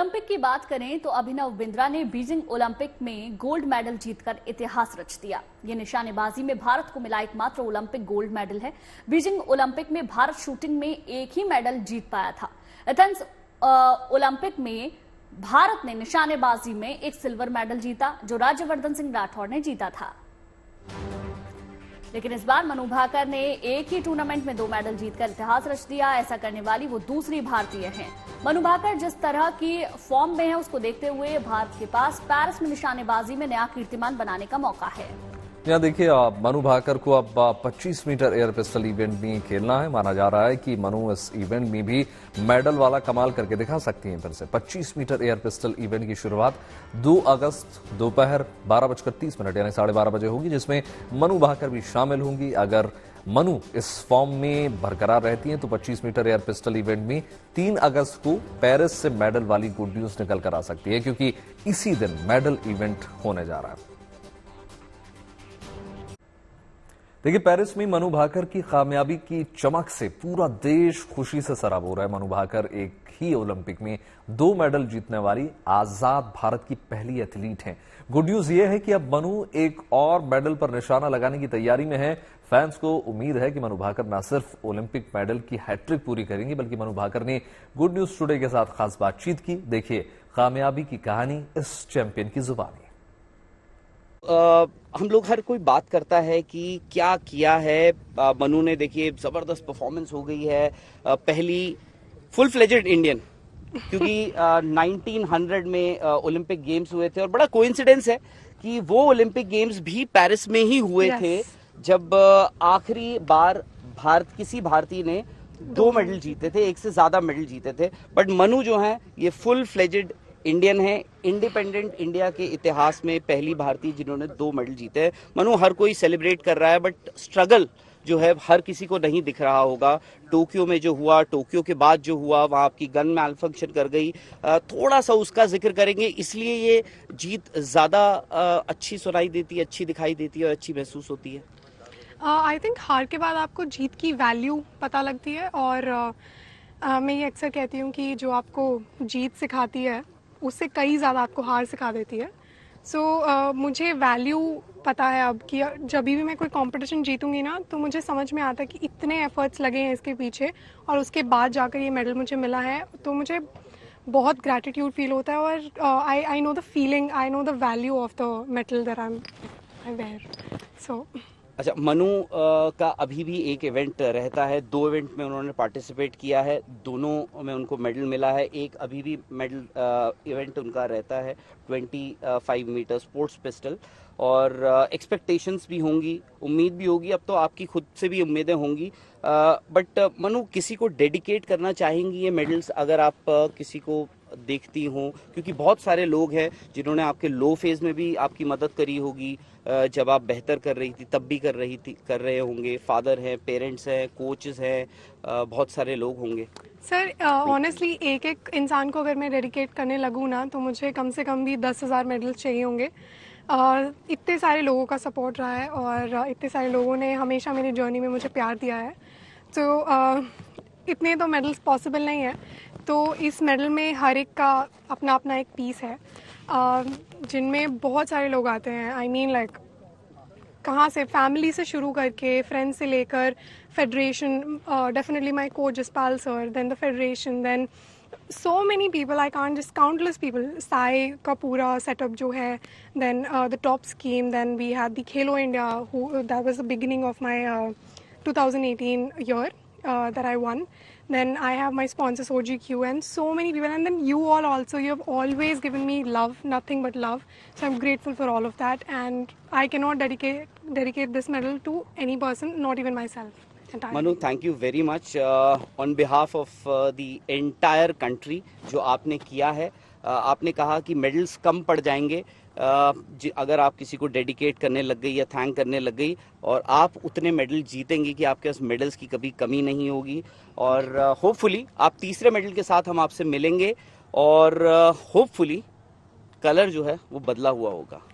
Olympic की बात करें तो अभिनव बिंद्रा ने बीजिंग ओलंपिक में गोल्ड मेडल जीतकर इतिहास रच दिया। ये निशानेबाजी में भारत को मिला एकमात्र ओलंपिक गोल्ड मेडल है। बीजिंग ओलंपिक में भारत शूटिंग में एक ही मेडल जीत पाया था। एथेंस ओलंपिक में भारत ने निशानेबाजी में एक सिल्वर मेडल जीता, जो राज्यवर्धन सिंह राठौड़ ने जीता था। लेकिन इस बार मनु भाकर ने एक ही टूर्नामेंट में 2 मेडल जीतकर इतिहास रच दिया। ऐसा करने वाली वो दूसरी भारतीय हैं। मनु भाकर जिस तरह की फॉर्म में है, उसको देखते हुए भारत के पास पेरिस में निशानेबाजी में नया कीर्तिमान बनाने का मौका है। यहाँ देखिए, मनु भाकर को अब 25 मीटर एयर पिस्टल इवेंट में खेलना है। माना जा रहा है कि मनु इस इवेंट में भी मेडल वाला कमाल करके दिखा सकती हैं। फिर से 25 मीटर एयर पिस्टल इवेंट की शुरुआत 2 अगस्त दोपहर 12:30 यानी 12:30 बजे होगी, जिसमें मनु भाकर भी शामिल होंगी। अगर मनु इस फॉर्म में बरकरार रहती हैं तो 25 मीटर एयर पिस्टल इवेंट में 3 अगस्त को पेरिस से मेडल वाली गुड न्यूज निकल कर आ सकती है, क्योंकि इसी दिन मेडल इवेंट होने जा रहा है। देखिए, पेरिस में मनु भाकर की कामयाबी की चमक से पूरा देश खुशी से सराबोर है। मनु भाकर एक ही ओलंपिक में 2 मेडल जीतने वाली आजाद भारत की पहली एथलीट हैं। गुड न्यूज ये है कि अब मनु एक और मेडल पर निशाना लगाने की तैयारी में है। फैंस को उम्मीद है कि मनु भाकर न सिर्फ ओलंपिक मेडल की हैट्रिक पूरी करेंगी, बल्कि मनु भाकर ने गुड न्यूज टुडे के साथ खास बातचीत की। देखिए कामयाबी की कहानी इस चैंपियन की जुबानी। हम लोग हर कोई बात करता है कि क्या किया है मनु ने। देखिए, जबरदस्त परफॉर्मेंस हो गई है। पहली फुल फ्लेजेड इंडियन, क्योंकि 1900 में ओलंपिक गेम्स हुए थे और बड़ा कोइंसिडेंस है कि वो ओलंपिक गेम्स भी पेरिस में ही हुए थे, जब आखिरी बार किसी भारतीय ने 2 मेडल जीते थे, एक से ज्यादा मेडल जीते थे। बट मनु जो है ये फुल फ्लेजेड इंडियन है। इंडिपेंडेंट इंडिया के इतिहास में पहली भारतीय जिन्होंने 2 मेडल जीते हैं। मनु हर कोई सेलिब्रेट कर रहा है, बट स्ट्रगल जो है हर किसी को नहीं दिख रहा होगा। टोक्यो में जो हुआ, टोक्यो के बाद जो हुआ, वहां आपकी गन मैल फंक्शन कर गई, थोड़ा सा उसका जिक्र करेंगे। इसलिए ये जीत ज्यादा अच्छी सुनाई देती है, अच्छी दिखाई देती है और अच्छी महसूस होती है। आई थिंक हार के बाद आपको जीत की वैल्यू पता लगती है। और मैं ये अक्सर कहती हूँ कि जो आपको जीत सिखाती है उससे कई ज़्यादा आपको हार सिखा देती है। सो मुझे वैल्यू पता है अब कि जब भी मैं कोई कंपटीशन जीतूंगी ना, तो मुझे समझ में आता है कि इतने एफर्ट्स लगे हैं इसके पीछे, और उसके बाद जाकर ये मेडल मुझे मिला है। तो मुझे बहुत ग्रैटिट्यूड फील होता है। और I know the feeling, I know the value of the medal that I wear. So अच्छा, मनु का अभी भी एक इवेंट रहता है। 2 इवेंट में उन्होंने पार्टिसिपेट किया है, दोनों में उनको मेडल मिला है। एक अभी भी मेडल इवेंट उनका रहता है 25 मीटर स्पोर्ट्स पिस्टल। और एक्सपेक्टेशंस भी होंगी, उम्मीद भी होगी, अब तो आपकी खुद से भी उम्मीदें होंगी। बट मनु किसी को डेडिकेट करना चाहेंगी ये मेडल्स, अगर आप किसी को देखती हो? क्योंकि बहुत सारे लोग हैं जिन्होंने आपके लो फेज में भी आपकी मदद करी होगी, जब आप बेहतर कर रही थी तब भी कर रहे होंगे। फादर हैं, पेरेंट्स हैं, कोचेस हैं, बहुत सारे लोग होंगे। सर, ऑनेस्टली एक इंसान को अगर मैं डेडिकेट करने लगूँ ना, तो मुझे कम से कम भी 10,000 मेडल्स चाहिए होंगे। इतने सारे लोगों का सपोर्ट रहा है और इतने सारे लोगों ने हमेशा मेरी जर्नी में मुझे प्यार दिया है। तो इतने तो मेडल्स पॉसिबल नहीं है। तो इस मेडल में हर एक का अपना अपना एक पीस है, जिनमें बहुत सारे लोग आते हैं। आई मीन लाइक कहाँ से, फैमिली से शुरू करके, फ्रेंड्स से लेकर federation, definitely my coach Jaspal sir, then the federation, then so many people, I can't just, countless people, SAI का पूरा सेटअप जो है, then the top scheme, then we had the Khelo India, that was the beginning of my 2018 year that I won. Then I have my sponsors OGQ and so many people, and then you all also, you have always given me love, nothing but love. So I'm grateful for all of that, and I cannot dedicate this medal to any person, not even myself. Manu, thank you very much on behalf of the entire country जो आपने किया है। आपने कहा कि medals कम पड़ जाएंगे अगर आप किसी को डेडिकेट करने लग गई या थैंक करने लग गई, और आप उतने मेडल जीतेंगे कि आपके पास मेडल्स की कभी कमी नहीं होगी। और होपफुली आप तीसरे मेडल के साथ हम आपसे मिलेंगे, और होपफुली कलर जो है वो बदला हुआ होगा।